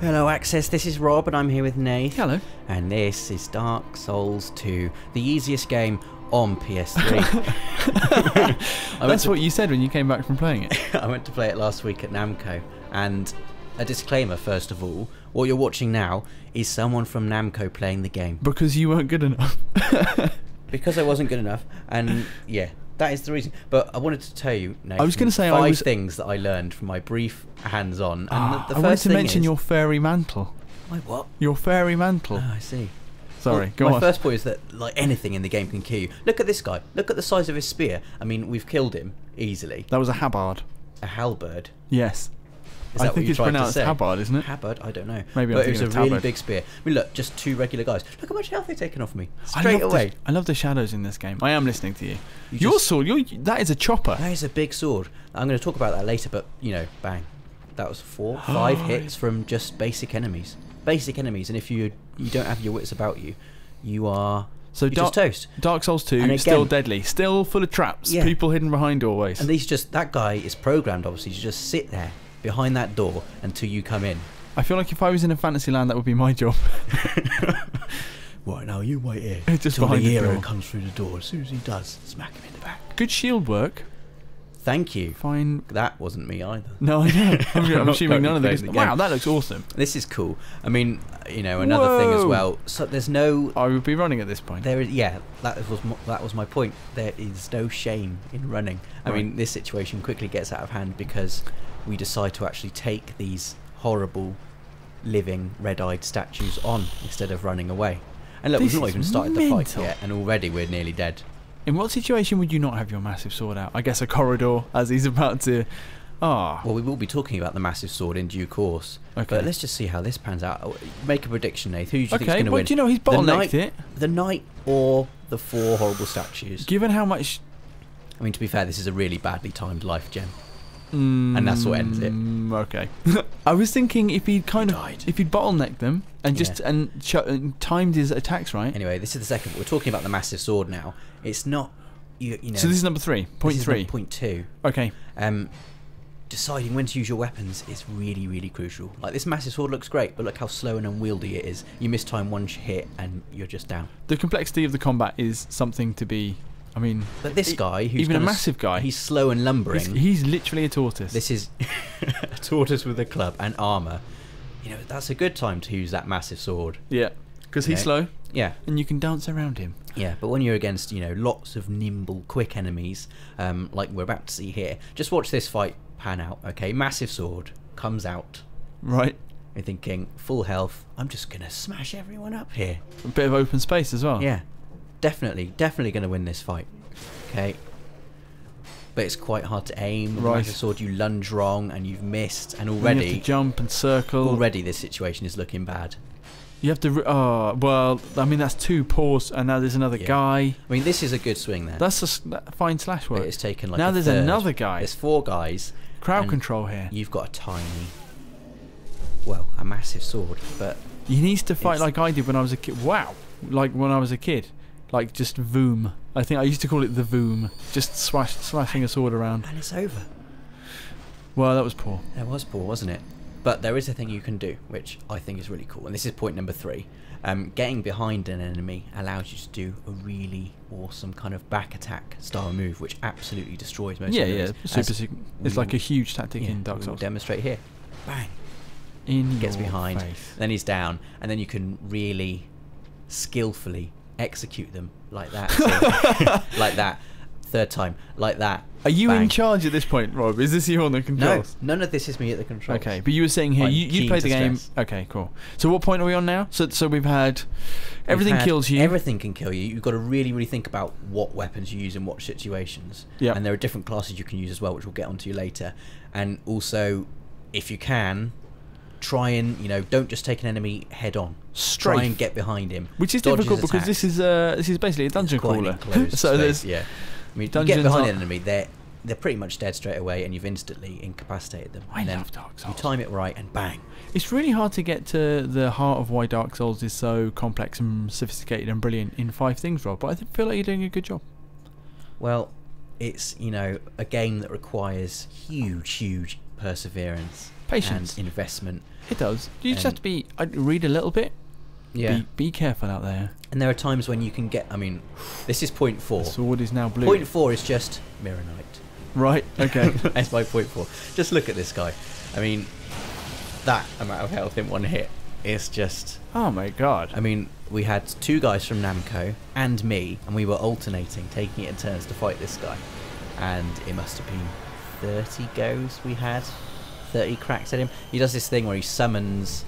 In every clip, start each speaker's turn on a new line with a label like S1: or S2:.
S1: Hello Access, this is Rob and I'm here with Nath.
S2: Hello.
S1: And this is Dark Souls 2, the easiest game on PS3.
S2: That's what you said when you came back from playing it.
S1: I went to play it last week at Namco, and a disclaimer first of all, what you're watching now is someone from Namco playing the game.
S2: Because you weren't good enough.
S1: Because I wasn't good enough, and yeah, that is the reason. But I wanted to tell you, Nathan,
S2: I was going to say
S1: five things that I learned from my brief hands-on. And the
S2: I wanted
S1: first
S2: to
S1: thing
S2: mention
S1: is,
S2: your fairy mantle.
S1: My what?
S2: Your fairy mantle.
S1: Oh, I see.
S2: Sorry,
S1: Well,
S2: go on.
S1: My first point is that like anything in the game can kill you. Look at this guy. Look at the size of his spear. I mean, we've killed him easily.
S2: That was a habard.
S1: A halberd.
S2: Yes.
S1: Is
S2: I
S1: that
S2: think
S1: what you
S2: it's
S1: tried to
S2: pronounced
S1: say?
S2: habard, isn't it?
S1: Habard? I don't know.
S2: Maybe I'm
S1: but it was
S2: thinking
S1: a
S2: of
S1: really
S2: tabard.
S1: big spear. I mean, look, just two regular guys. Look how much health they've taken off me.
S2: I
S1: Straight
S2: love
S1: away.
S2: I love the shadows in this game. I am listening to you. Your
S1: just-
S2: sword, that is a chopper.
S1: That is a big sword. I'm going to talk about that later, but, you know, bang. That was 4, 5 hits from just basic enemies. Basic enemies, and if you don't have your wits about you, you are...
S2: So
S1: you're just toast.
S2: Dark Souls 2,
S1: And again-
S2: still deadly, still full of traps,
S1: Yeah.
S2: people hidden behind doorways.
S1: And that guy is programmed, obviously, to just sit there behind that door until you come in.
S2: I feel like if I was in a fantasy land, that would be my job.
S1: Right, now you wait here
S2: Just
S1: until the
S2: behind the
S1: hero
S2: door.
S1: comes through the door. As soon as he does, smack him in the back.
S2: Good shield work.
S1: Thank you.
S2: Fine.
S1: That wasn't me either.
S2: No, I know. I'm
S1: not
S2: assuming none of
S1: playing
S2: these.
S1: the game.
S2: Wow, that looks awesome.
S1: This is cool. I mean, you know, another thing as
S2: Whoa.
S1: well. So there's no...
S2: I would be running at this point.
S1: There is, yeah, that was my point. There is no shame in running. I mean, this situation quickly gets out of hand because we decide to actually take these horrible, living, red-eyed statues on instead of running away. And look,
S2: This
S1: we've not
S2: is
S1: even started the fight
S2: mental.
S1: yet, and already we're nearly dead.
S2: In what situation would you not have your massive sword out? I guess a corridor, as he's about to... Ah.
S1: Well, we will be talking about the massive sword in due course.
S2: Okay.
S1: But let's just see how this pans out. Make a prediction, Nath. Who do you think is
S2: Okay,
S1: going to
S2: well,
S1: win?
S2: do you know he's
S1: The
S2: bottlenecked
S1: knight-
S2: it?
S1: The knight or the 4 horrible statues?
S2: Given how much...
S1: I mean, to be fair, this is a really badly timed life gem. And that's what ends it.
S2: Okay. I was thinking if he'd
S1: died.
S2: if he'd bottlenecked them and just and timed his attacks right.
S1: Anyway, this is the second. We're talking about the massive sword now. It's not, you know.
S2: So this is number 3, point
S1: this is
S2: 3.
S1: number point 2.
S2: Okay.
S1: Deciding when to use your weapons is really, really crucial. Like, this massive sword looks great, but look how slow and unwieldy it is. You miss time one hit and you're just down.
S2: The complexity of the combat is something to be... I mean...
S1: But this guy, who's
S2: even a
S1: gonna
S2: massive guy...
S1: he's slow and lumbering.
S2: He's literally a tortoise.
S1: This is a tortoise with a club and armour. You know, that's a good time to use that massive sword.
S2: Yeah. Because he's slow.
S1: Yeah.
S2: And you can dance around him.
S1: Yeah, but when you're against, you know, lots of nimble, quick enemies, like we're about to see here, just watch this fight pan out, okay? Massive sword comes out.
S2: Right.
S1: You're thinking, full health, I'm just going to smash everyone up here.
S2: A bit of open space as well.
S1: Yeah, definitely going to win this fight, okay? But it's quite hard to aim. With
S2: Right.
S1: massive sword, you lunge wrong and you've missed, and
S2: And you
S1: already...
S2: have to jump and circle.
S1: Already this situation is looking bad.
S2: You have to... well, I mean, that's 2 paws, and now there's another
S1: Yeah.
S2: guy.
S1: I mean, this is a good swing there.
S2: That's fine slash
S1: But
S2: work.
S1: it's taken like
S2: now
S1: a
S2: there's
S1: third.
S2: another guy.
S1: There's 4 guys.
S2: Crowd
S1: and
S2: control here.
S1: You've got a tiny, well, a massive sword, but
S2: He needs to fight
S1: it's-
S2: like I did when I was a kid. Wow. Like when I was a kid. Like just voom. I think I used to call it the voom. Just slashing a sword around.
S1: and it's over.
S2: Well, that was poor.
S1: That was poor, wasn't it? But there is a thing you can do, which I think is really cool, and this is point number 3. Getting behind an enemy allows you to do a really awesome kind of back attack style move, which absolutely destroys most
S2: Yeah,
S1: enemies.
S2: yeah. It's like a huge tactic in Dark
S1: We'll
S2: Souls.
S1: demonstrate here. Bang.
S2: In
S1: Gets
S2: your
S1: behind,
S2: face.
S1: then he's down, and then you can really skillfully execute them like that. So, like that. Third time, like that.
S2: Are you
S1: Bang.
S2: in charge at this point, Rob? Is this you on the
S1: No,
S2: controls?
S1: none of this is me at the controls.
S2: Okay, but you were saying here
S1: I'm
S2: you
S1: keen
S2: played
S1: to
S2: the game.
S1: stress.
S2: Okay, cool. So what point are we on now? So we've had everything
S1: You've had-
S2: kills you.
S1: Everything can kill you. You've got to really, really think about what weapons you use in what situations.
S2: Yeah.
S1: And there are different classes you can use as well, which we'll get onto later. And also, if you can, try and, you know, don't just take an enemy head on.
S2: Strafe.
S1: Try and get behind him.
S2: Which is
S1: Dodge his
S2: difficult because
S1: attacks.
S2: this is basically a dungeon
S1: Quite an
S2: crawler.
S1: enclosed
S2: So
S1: space,
S2: there's
S1: yeah. I mean, you
S2: dungeons
S1: get behind
S2: are-
S1: an enemy, they're pretty much dead straight away, and you've instantly incapacitated them.
S2: I
S1: And then
S2: love Dark
S1: you
S2: Souls.
S1: time it right, and bang.
S2: It's really hard to get to the heart of why Dark Souls is so complex and sophisticated and brilliant in 5 things, Rob. But I feel like you're doing a good job.
S1: Well, it's, you know, a game that requires huge perseverance.
S2: Patience.
S1: and investment.
S2: It does. You just have to be read a little bit.
S1: Yeah.
S2: Be careful out there.
S1: And there are times when you can get. I mean, this is point 4.
S2: The sword is now blue.
S1: Point 4 is just Mirror Knight.
S2: Right. Okay.
S1: That's my point 4. Just look at this guy. I mean, that amount of health in one hit is just.
S2: Oh my god.
S1: I mean, we had 2 guys from Namco and me, and we were alternating, taking it in turns to fight this guy. And it must have been 30 goes we had, 30 cracks at him. He does this thing where he summons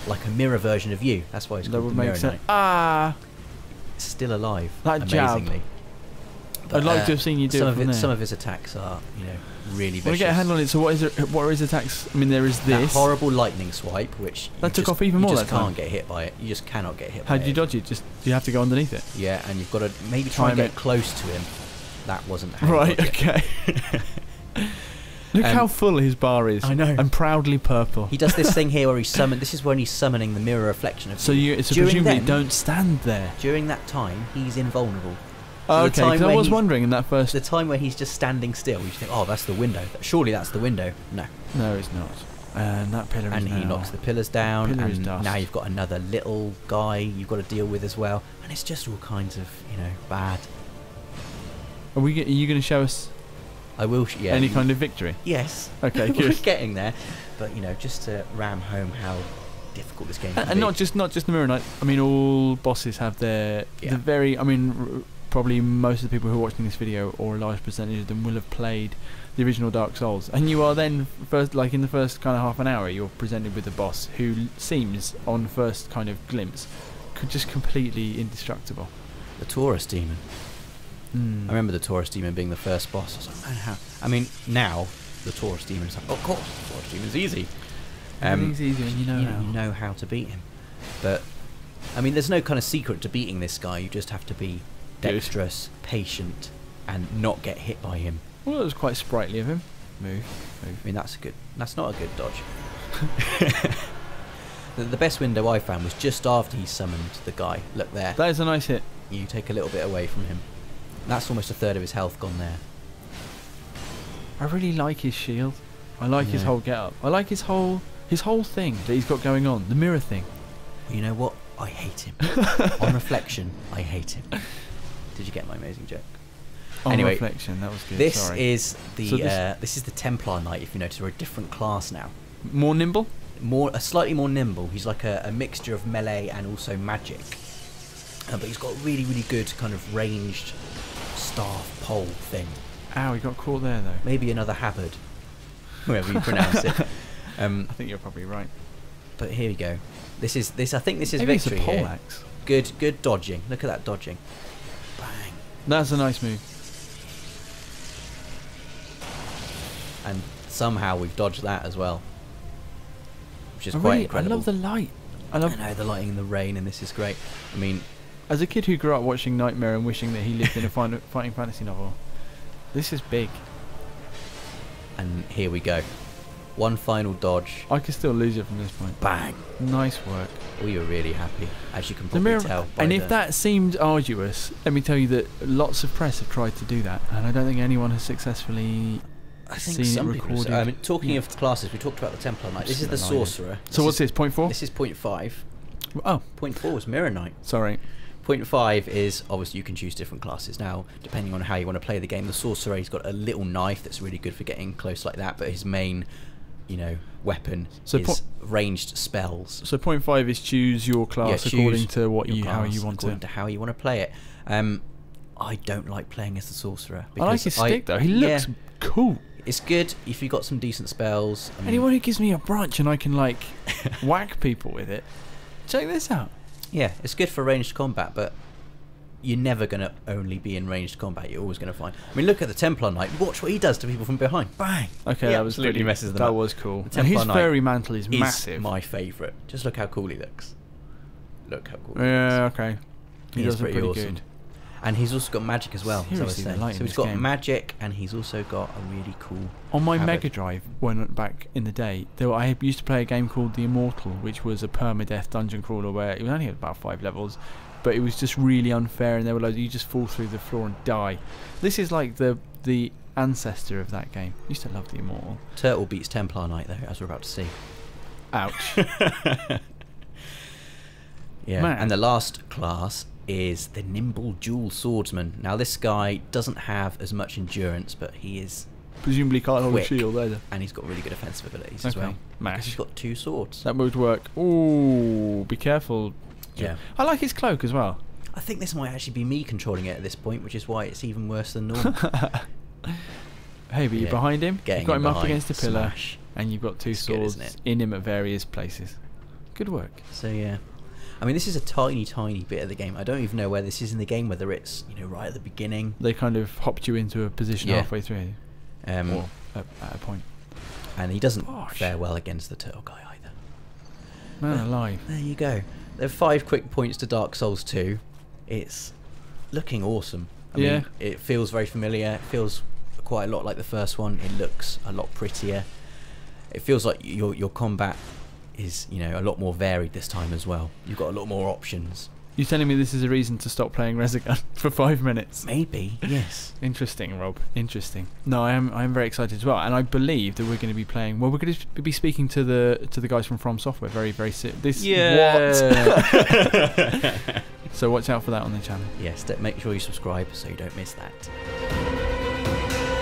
S1: like a mirror version of you. That's why he's called the Mirror Knight.
S2: Ah,
S1: still alive.
S2: that jab.
S1: Amazingly. But,
S2: I'd like to have seen you do
S1: some
S2: it
S1: of
S2: from there.
S1: Some of his attacks are, you know, really vicious.
S2: Well, get a handle on it. So what are his attacks? I mean, there is
S1: That
S2: this.
S1: horrible lightning swipe, which
S2: That took off even more
S1: You
S2: that
S1: just
S2: time.
S1: can't get hit by it. You just cannot get hit by
S2: How
S1: it.
S2: did you dodge it? Just you have to go underneath it.
S1: Yeah, and you've got to maybe try and
S2: Time
S1: get
S2: it.
S1: close to him. That wasn't how you
S2: Right.
S1: dodge it.
S2: Okay. Look how full his bar is.
S1: I know.
S2: And proudly purple.
S1: He does this thing here where this is when he's summoning the mirror reflection of
S2: So
S1: you.
S2: so
S1: During
S2: presumably
S1: then-
S2: don't stand there.
S1: During that time, he's invulnerable.
S2: Oh,
S1: the
S2: okay,
S1: time
S2: because I
S1: where
S2: was
S1: he's-
S2: wondering in that first.
S1: The time where he's just standing still, you think, oh, that's the window. Surely that's the window. No.
S2: No, it's not. And that pillar is
S1: And he
S2: now.
S1: knocks the pillars down,
S2: Pillar is
S1: and
S2: dust.
S1: now you've got another little guy you've got to deal with as well. And it's just all kinds of, you know, bad.
S2: Are you going to show us
S1: I will, yeah.
S2: any kind of victory?
S1: Yes.
S2: Okay,
S1: We're
S2: good.
S1: getting there. But, you know, just to ram home how difficult this game can
S2: And
S1: be.
S2: not just the Mirror Knight. I mean, all bosses have their
S1: Yeah.
S2: the very. I mean, probably most of the people who are watching this video, or a large percentage of them, will have played the original Dark Souls. And you are then first, like in the first kind of half an hour, you're presented with a boss who seems, on first kind of glimpse, just completely indestructible.
S1: The Taurus Demon.
S2: Mm.
S1: I remember the Taurus Demon being the first boss. I was like, man, how? I mean, now the Taurus Demon is like, of course, the Taurus Demon's easy.
S2: Everything's easy when you know how.
S1: You know how to beat him. But I mean, there's no kind of secret to beating this guy. You just have to be dexterous, patient, and not get hit by him.
S2: Well, it was quite sprightly of him. Move.
S1: I mean, that's not a good dodge. The best window I found was just after he summoned the guy. Look there.
S2: That is a nice hit.
S1: You take a little bit away from him. That's almost a third of his health gone there.
S2: I really like his shield. I like his
S1: Yeah.
S2: whole get-up. I like his whole thing that he's got going on. The mirror thing.
S1: You know what? I hate him. On reflection, I hate him. Did you get my amazing joke?
S2: On
S1: Anyway,
S2: reflection, that was good.
S1: This
S2: Sorry.
S1: is the
S2: So
S1: this is the Templar Knight. If you notice, we're a different class now.
S2: More nimble.
S1: Slightly more nimble. He's like a mixture of melee and also magic. But he's got a really, really good kind of ranged staff pole thing.
S2: Ow, he got caught there though.
S1: Maybe another habard, whoever you pronounce it.
S2: I think you're probably right.
S1: But here we go. I think this is
S2: Maybe
S1: victory
S2: it's a pole
S1: here.
S2: axe.
S1: Good dodging. Look at that dodging. Bang.
S2: That's a nice move.
S1: And somehow we've dodged that as well, which is
S2: I
S1: quite
S2: really,
S1: incredible.
S2: I love the light.
S1: I know the lighting and the rain, and this is great. I mean,
S2: As a kid who grew up watching Nightmare and wishing that he lived in a fighting fantasy novel, this is big.
S1: and here we go. One final dodge.
S2: I could still lose it from this point.
S1: Bang.
S2: Nice work.
S1: We were really happy, as you can
S2: The
S1: probably
S2: mirror,
S1: tell. By
S2: and
S1: the-
S2: if that seemed arduous, let me tell you that lots of press have tried to do that, and I don't think anyone has successfully
S1: I think
S2: seen it
S1: some people.
S2: recorded.
S1: I mean, talking
S2: Yeah.
S1: of classes, we talked about the Templar Knight. This is the
S2: Absolute
S1: Sorcerer.
S2: So what's this? Point 4?
S1: This is point 5.
S2: Oh,
S1: Point 4 is Mirror Knight.
S2: sorry.
S1: Point 5 is obviously you can choose different classes now, depending on how you want to play the game. The Sorcerer, he's got a little knife that's really good for getting close like that, but his main, weapon is ranged spells.
S2: So point 5 is choose your class
S1: choose
S2: according to what
S1: your
S2: how
S1: class
S2: you want
S1: according
S2: to.
S1: to how you want to play it. I don't like playing as the Sorcerer.
S2: I like his stick though. He looks cool.
S1: It's good if you got some decent spells. I mean,
S2: Anyone who gives me a branch and I can like whack people with it. Check this out.
S1: yeah, it's good for ranged combat, but you're never going to only be in ranged combat. You're always going to find. I mean, look at the Templar Knight. Watch what he does to people from behind. Bang.
S2: Okay,
S1: He
S2: that was
S1: absolutely
S2: pretty,
S1: messes them
S2: that
S1: up.
S2: was cool.
S1: The
S2: And his
S1: Templar Knight
S2: fairy mantle is massive.
S1: my favourite. Just look how cool he looks. Look how cool.
S2: Yeah, okay. He
S1: He is
S2: does it
S1: pretty
S2: pretty
S1: awesome.
S2: good.
S1: And he's also got magic as well. As I was
S2: Seriously, the
S1: saying.
S2: light in
S1: So he's
S2: this
S1: got
S2: game.
S1: magic, and he's also got a really cool.
S2: On my
S1: habit.
S2: Mega Drive, when back in the day, I used to play a game called The Immortal, which was a permadeath dungeon crawler where it was only about 5 levels, but it was just really unfair, and there were loads. You just fall through the floor and die. This is like the ancestor of that game. Used to love the Immortal.
S1: Turtle beats Templar Knight though, as we're about to see.
S2: Ouch.
S1: Yeah,
S2: Man.
S1: and the last class is the Nimble Dual Swordsman. Now this guy doesn't have as much endurance, but he is
S2: Presumably can't hold a
S1: quick,
S2: shield either.
S1: and he's got really good offensive abilities as
S2: Okay,
S1: well. Because he's
S2: mash.
S1: got 2 swords.
S2: That would work. Ooh, be careful.
S1: Yeah.
S2: I like his cloak as well.
S1: I think this might actually be me controlling it at this point, which is why it's even worse than normal.
S2: Hey, but you're
S1: Yeah.
S2: behind him.
S1: Getting
S2: You've got him up
S1: behind,
S2: against a pillar,
S1: smash.
S2: and you've got 2
S1: It's good,
S2: swords
S1: isn't it?
S2: in him at various places. Good work.
S1: So yeah, I mean this is a tiny bit of the game. I don't even know where this is in the game, whether it's right at the beginning.
S2: They kind of hopped you into a position
S1: Yeah.
S2: halfway through, or at a point.
S1: And he doesn't
S2: Gosh.
S1: fare well against the turtle guy either.
S2: Man alive.
S1: There you go. There are 5 quick points to Dark Souls 2. It's looking awesome. I mean, it feels very familiar. It feels quite a lot like the first one. It looks a lot prettier. It feels like your combat is a lot more varied this time as well. You've got a lot more options.
S2: You're telling me this is a reason to stop playing Resogun for 5 minutes?
S1: Maybe, yes.
S2: Interesting, Rob. Interesting. No, I am very excited as well, and I believe that we're going to be playing. Well, we're going to be speaking to the guys from Software very soon. What? So watch out for that on the channel.
S1: Yes, make sure you subscribe so you don't miss that.